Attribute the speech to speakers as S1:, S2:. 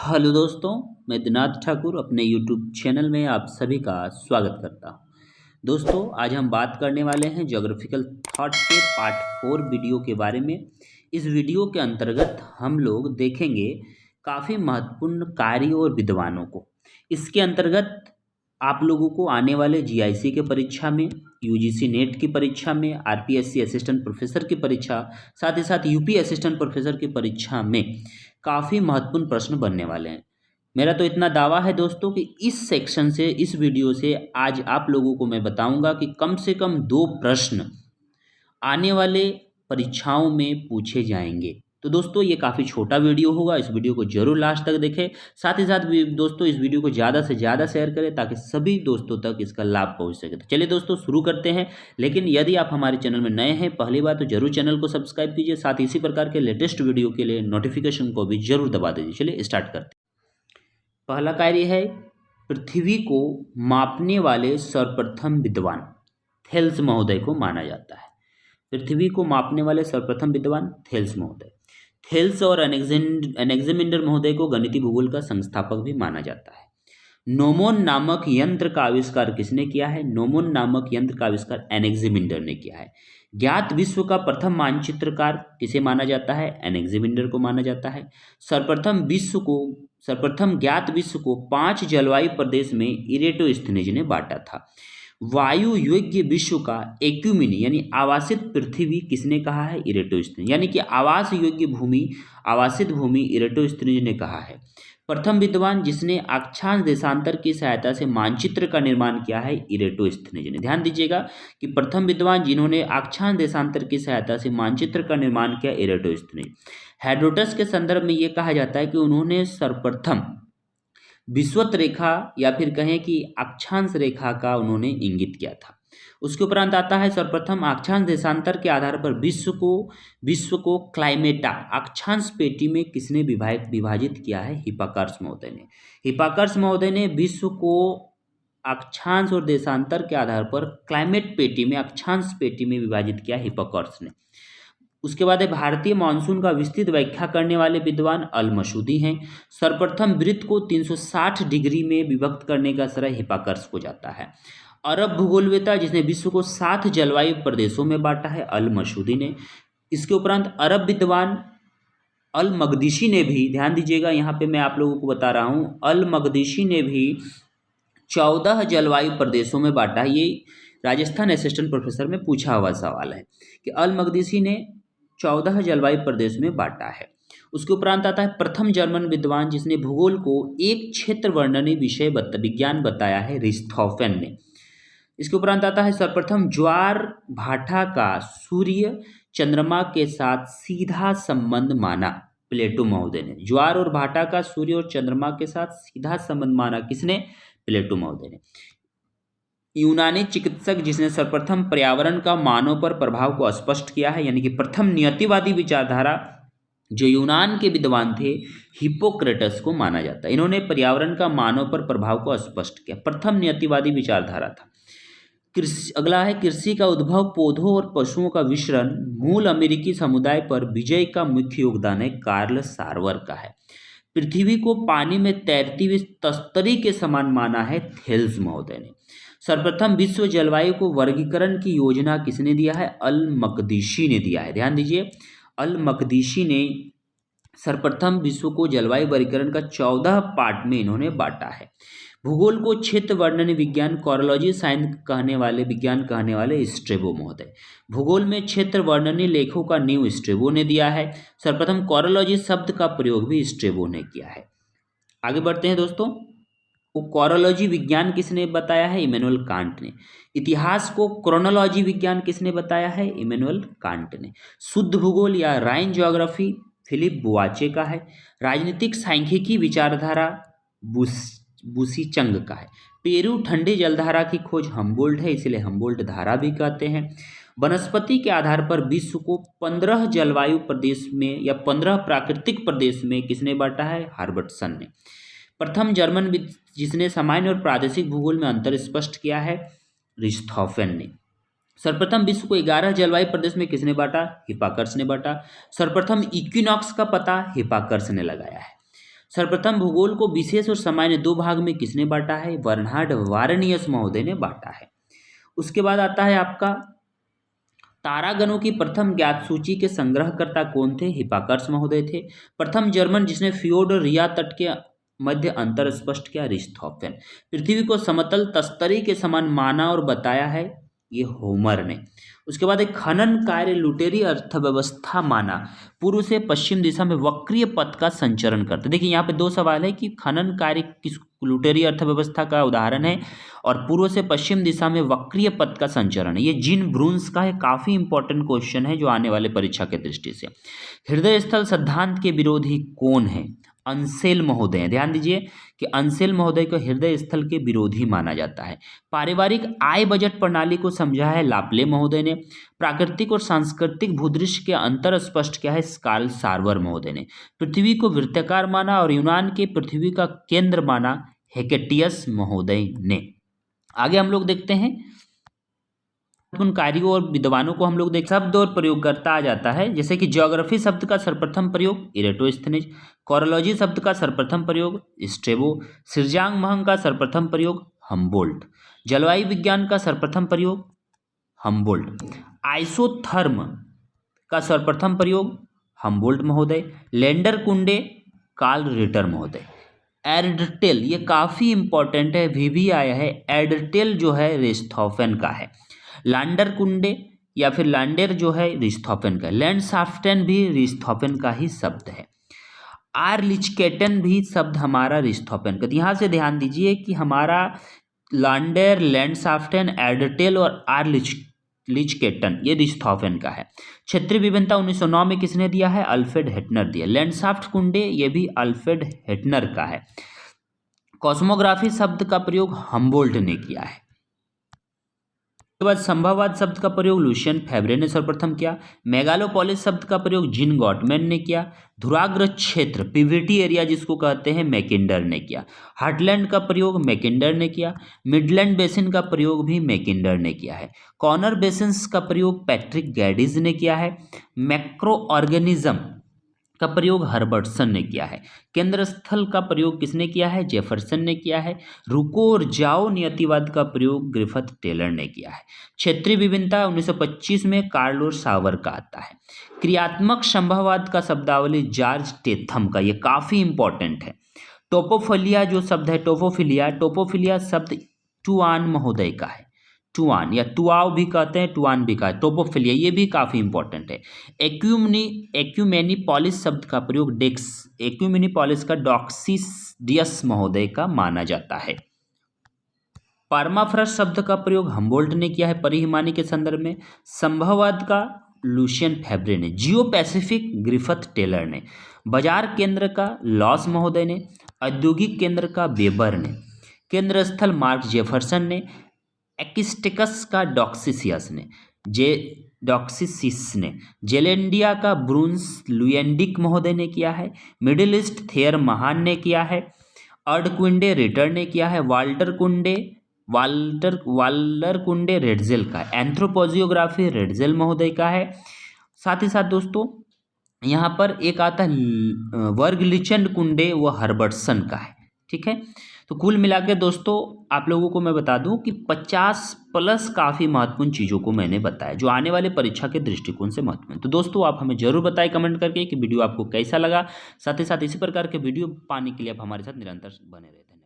S1: Hello दोस्तों, मैं दिनाथ ठाकुर अपने यूट्यूब चैनल में आप सभी का स्वागत करता हूं। दोस्तों, आज हम बात करने वाले हैं ज्योग्राफिकल थॉट के पार्ट 4 वीडियो के बारे में। इस वीडियो के अंतर्गत हम लोग देखेंगे काफ़ी महत्वपूर्ण कार्य और विद्वानों को। इसके अंतर्गत आप लोगों को आने वाले जीआईसी के परीक्षा में, यूजीसी नेट की परीक्षा में, आरपीएससी असिस्टेंट प्रोफेसर की परीक्षा, साथ ही साथ यूपी असिस्टेंट प्रोफेसर की परीक्षा में काफ़ी महत्वपूर्ण प्रश्न बनने वाले हैं। मेरा तो इतना दावा है दोस्तों कि इस सेक्शन से, इस वीडियो से आज आप लोगों को मैं बताऊंगा कि कम से कम 2 प्रश्न आने वाले परीक्षाओं में पूछे जाएंगे। तो दोस्तों, ये काफ़ी छोटा वीडियो होगा, इस वीडियो को जरूर लास्ट तक देखें। साथ ही साथ भी दोस्तों, इस वीडियो को ज़्यादा से ज़्यादा शेयर करें ताकि सभी दोस्तों तक इसका लाभ पहुंच सके। तो चलिए दोस्तों, शुरू करते हैं। लेकिन यदि आप हमारे चैनल में नए हैं पहली बार, तो जरूर चैनल को सब्सक्राइब कीजिए। साथ ही इसी प्रकार के लेटेस्ट वीडियो के लिए नोटिफिकेशन को भी जरूर दबा दीजिए। चलिए स्टार्ट करते हैं। पहला कार्य है, पृथ्वी को मापने वाले सर्वप्रथम विद्वान थेल्स महोदय को माना जाता है। पृथ्वी को मापने वाले सर्वप्रथम विद्वान थेल्स महोदय। थेल्स और एनेक्सेमिंडर महोदय को गणितीय भूगोल का संस्थापक भी माना जाता है। नोमोन नामक यंत्र का आविष्कार किसने किया है? नोमोन नामक यंत्र का आविष्कार एनेक्सेमिंडर ने किया है। ज्ञात विश्व का प्रथम मानचित्रकार किसे माना जाता है? एनेक्सेमिंडर को माना जाता है। सर्वप्रथम ज्ञात विश्व को 5 जलवायु प्रदेश में इरेटोस्थनीज ने बांटा था। वायु योग्य विश्व का एक्यूमिनी यानी आवासित पृथ्वी किसने कहा है? इरेटोस्थनीज, यानी कि आवास योग्य भूमि, आवासित भूमि इरेटोस्थनीज ने कहा है। प्रथम विद्वान जिसने अक्षांश देशांतर की सहायता से मानचित्र का निर्माण किया है, इरेटोस्थनीज ने। ध्यान दीजिएगा कि प्रथम विद्वान जिन्होंने अक्षांश देशांतर की सहायता से मानचित्र का निर्माण किया, इरेटोस्थनीज। हेरोडोटस के संदर्भ में यह कहा जाता है कि उन्होंने सर्वप्रथम विषुवत रेखा या फिर कहें कि अक्षांश रेखा का उन्होंने इंगित किया था। उसके उपरांत आता है, सर्वप्रथम अक्षांश देशांतर के आधार पर विश्व को क्लाइमेटा अक्षांश पेटी में किसने विभाजित किया है? हिप्पार्कस महोदय ने। हिप्पार्कस महोदय ने विश्व को अक्षांश और देशांतर के आधार पर क्लाइमेट पेटी में, अक्षांश पेटी में विभाजित किया, हिप्पार्कस ने। उसके बाद है, भारतीय मानसून का विस्तृत व्याख्या करने वाले विद्वान अल मसूदी हैं। सर्वप्रथम वृत्त को 360 डिग्री में विभक्त करने का श्रेय हिप्पार्कस को जाता है। अरब भूगोलवेता जिसने विश्व को 7 जलवायु प्रदेशों में बांटा है, अल मसूदी ने। इसके उपरांत अरब विद्वान अल मकदीशी ने भी, ध्यान दीजिएगा यहाँ पे मैं आप लोगों को बता रहा हूँ, अल मकदीशी ने भी 14 जलवायु प्रदेशों में बांटा है। ये राजस्थान असिस्टेंट प्रोफेसर में पूछा हुआ सवाल है कि अल मकदीशी ने 14 जलवायु प्रदेश में बांटा है। उसके उपरांत आता है, प्रथम जर्मन विद्वान जिसने भूगोल को एक क्षेत्र वर्णनी विज्ञान बताया है, रिस्थॉफेन ने। इसके उपरांत आता है, सर्वप्रथम ज्वार भाटा का सूर्य चंद्रमा के साथ सीधा संबंध माना, प्लेटो महोदय ने। ज्वार और भाटा का सूर्य और चंद्रमा के साथ सीधा संबंध माना किसने? प्लेटो महोदय ने। यूनानी चिकित्सक जिसने सर्वप्रथम पर्यावरण का मानव पर प्रभाव को स्पष्ट किया है, यानी कि प्रथम नियतिवादी विचारधारा जो यूनान के विद्वान थे, हिप्पोक्रेटस को माना जाता है। इन्होंने पर्यावरण का मानव पर प्रभाव को स्पष्ट किया, प्रथम नियतिवादी विचारधारा था। अगला है, कृषि का उद्भव, पौधों और पशुओं का विचरण, मूल अमेरिकी समुदाय पर विजय का मुख्य योगदान है, कार्ल सार्वर का है। पृथ्वी को पानी में तैरती हुई तस्तरी के समान माना है, थेल्स महोदय ने। सर्वप्रथम विश्व जलवायु को वर्गीकरण की योजना किसने दिया है? अल मकदीशी ने दिया है। ध्यान दीजिए, अल मकदीशी ने सर्वप्रथम विश्व को जलवायु वर्गीकरण का 14 पार्ट में इन्होंने बांटा है। भूगोल को क्षेत्र वर्णन विज्ञान, कोरोलॉजी साइंस कहने वाले स्ट्रेबो महोदय। भूगोल में क्षेत्र वर्णनी लेखों का नींव स्ट्रेबो ने दिया है। सर्वप्रथम कोरोलॉजी शब्द का प्रयोग भी स्ट्रेबो ने किया है। आगे बढ़ते हैं दोस्तों, वो कोरोलॉजी विज्ञान किसने बताया है? इमैनुअल कांट ने। इतिहास को क्रोनोलॉजी विज्ञान किसने बताया है? इमैनुअल कांट ने। शुद्ध भूगोल या राइन ज्योग्राफी फिलिप बुआचे का है। राजनीतिक सांख्यिकी विचारधारा बुसीचंग का है। पेरू ठंडे जलधारा की खोज हम्बोल्ट है, इसलिए हम्बोल्ट धारा भी कहते हैं। वनस्पति के आधार पर विश्व को 15 जलवायु प्रदेश में या 15 प्राकृतिक प्रदेश में किसने बांटा है? हर्बर्टसन ने। प्रथम जर्मन जिसने सामान्य और प्रादेशिक भूगोल में अंतर स्पष्ट किया है, रिस्थॉफेन ने। सर्वप्रथम विश्व को 11 जलवायु प्रदेश में किसने बांटा? हिप्पार्कस ने बांटा। सर्वप्रथम इक्विनॉक्स का पता हिप्पार्कस ने लगाया है। सर्वप्रथम भूगोल को विशेष और सामान्य दो भाग में किसने बांटा है? बर्नार्ड वारनियस महोदय ने बांटा है। उसके बाद आता है आपका तारागणों की प्रथम ज्ञात सूची के संग्रहकर्ता कौन थे? हिप्पार्कस महोदय थे। प्रथम जर्मन जिसने फ्योर्ड और रिया तट के मध्य अंतर स्पष्ट किया? रिchthofen। पृथ्वी को समतल तस्तरी के समान माना और बताया है? ये होमर ने। उसके बाद एक खनन कार्य लुटेरी अर्थव्यवस्था माना, पूर्व से पश्चिम दिशा में वक्रीय पथ का संचरण करते। देखिए यहाँ पे दो सवाल है कि खनन कार्य किस लुटेरी अर्थव्यवस्था का उदाहरण है और पूर्व से पश्चिम दिशा में वक्रीय पथ का संचरण है। ये जीन ब्रून्स का है, काफी इंपॉर्टेंट क्वेश्चन है जो आने वाले परीक्षा के दृष्टि से। हृदय स्थल सिद्धांत के विरोधी कौन है? अंसेल महोदय हैं। ध्यान दीजिए कि अंसेल महोदय को हृदय स्थल के विरोधी माना जाता है। पारिवारिक आय बजट प्रणाली को समझा है लाप्ले महोदय ने। प्राकृतिक और सांस्कृतिक भूदृश्य के अंतर स्पष्ट किया है कार्ल सार्वर महोदय ने। पृथ्वी को वृत्ताकार माना और यूनान के पृथ्वी का केंद्र माना हेकेटियस महोदय ने। आगे हम लोग देखते हैं उन कार्यों और विद्वानों को हम लोग देख शब्द और प्रयोगकर्ता आ जाता है, जैसे कि ज्योग्राफी शब्द का सर्वप्रथम प्रयोग इरेटोस्थनीज, कोरोलॉजी शब्द का सर्वप्रथम प्रयोग स्ट्रेबो, सिरजांग महंग का सर्वप्रथम प्रयोग हम्बोल्ट, जलवायु विज्ञान का सर्वप्रथम प्रयोग हम्बोल्ट, आइसोथर्म का सर्वप्रथम प्रयोग हम्बोल्ट महोदय, लैंडर कुंडे कार्ल रिटर महोदय। एर्डटेल ये काफी इंपॉर्टेंट है, भी आया है। एर्डटेल जो है रिchthofen का है। लैंडर कुंडे या फिर लैंडर जो है रिchthofen का, लैंडशाफ्टन भी रिchthofen का ही शब्द है। आर्लिचकेटन भी शब्द हमारा रिchthofen का। यहाँ से ध्यान दीजिए कि हमारा लैंडर, लैंडशाफ्टन, एर्डटेल और आर्लिचकेटन ये रिchthofen का है। क्षेत्रीय विभिन्नता 1909 में किसने दिया है? अल्फ्रेड हेटनर दिया। लैंडशाफ्ट कुंडे ये भी अल्फ्रेड हेटनर का है। कॉस्मोग्राफी शब्द का प्रयोग हम्बोल्ट ने किया है। उसके बाद संभववाद शब्द का प्रयोग लुशियन फेब्रे ने सर्वप्रथम किया। मेगालोपोलिस शब्द का प्रयोग जीन गॉटमैन ने किया। धुराग्र क्षेत्र पीवीटी एरिया जिसको कहते हैं मैकिंडर ने किया। हार्टलैंड का प्रयोग मैकिंडर ने किया। मिडलैंड बेसिन का प्रयोग भी मैकिंडर ने किया है। कॉर्नर बेसिन्स का प्रयोग पैट्रिक गैडिज ने किया है। मैक्रो ऑर्गेनिज्म का प्रयोग हर्बर्टसन ने किया है। केंद्र स्थल का प्रयोग किसने किया है? जेफरसन ने किया है। रुको और जाओ नियतिवाद का प्रयोग ग्रिफिथ टेलर ने किया है। क्षेत्रीय विभिन्नता 1925 में कार्ल सावर का आता है। क्रियात्मक संभववाद का शब्दावली जॉर्ज टेथम का, ये काफी इंपॉर्टेंट है। टोपोफिलिया जो शब्द है टोपोफिलिया शब्द टुआन महोदय का है। टुआन या टुआव भी कहते हैं, टुआन भी कहते हैं। टोपोफिलिया ये भी काफी इंपॉर्टेंट है। एक्यूमेनिपोलिस शब्द का प्रयोग एक्यूमेनिपोलिस का डॉक्सिडियस महोदय का माना जाता है। परमाफ्रस्ट शब्द का प्रयोग हम्बोल्ट ने किया है परिहिमानी के संदर्भ में। संभववाद का लुशियन फेब्रे ने। जियो पैसिफिक ग्रिफिथ टेलर ने। बाजार केंद्र का लॉस महोदय ने। औद्योगिक केंद्र का वेबर ने। केंद्र स्थल मार्क जेफरसन ने। एक्स्टिकस का डॉक्सिसियस ने। जेलेंडिया का ब्रून्स लुएंडिक महोदय ने किया है। मिडिल ईस्ट थेयर महान ने किया है। अर्डकुंडे रिटर ने किया है। वाल्टर कुंडे रेडजेल का। एंथ्रोपोजियोग्राफी रेडजेल महोदय का है। साथ ही साथ दोस्तों यहाँ पर एक आता है वर्गलिचन कुंडे, वो हर्बर्टसन का है। ठीक है, तो कुल मिला के दोस्तों आप लोगों को मैं बता दूं कि 50+ काफ़ी महत्वपूर्ण चीज़ों को मैंने बताया जो आने वाले परीक्षा के दृष्टिकोण से महत्वपूर्ण। तो दोस्तों आप हमें जरूर बताएं कमेंट करके कि वीडियो आपको कैसा लगा। साथ ही साथ इसी प्रकार के वीडियो पाने के लिए आप हमारे साथ निरंतर बने रहते हैं।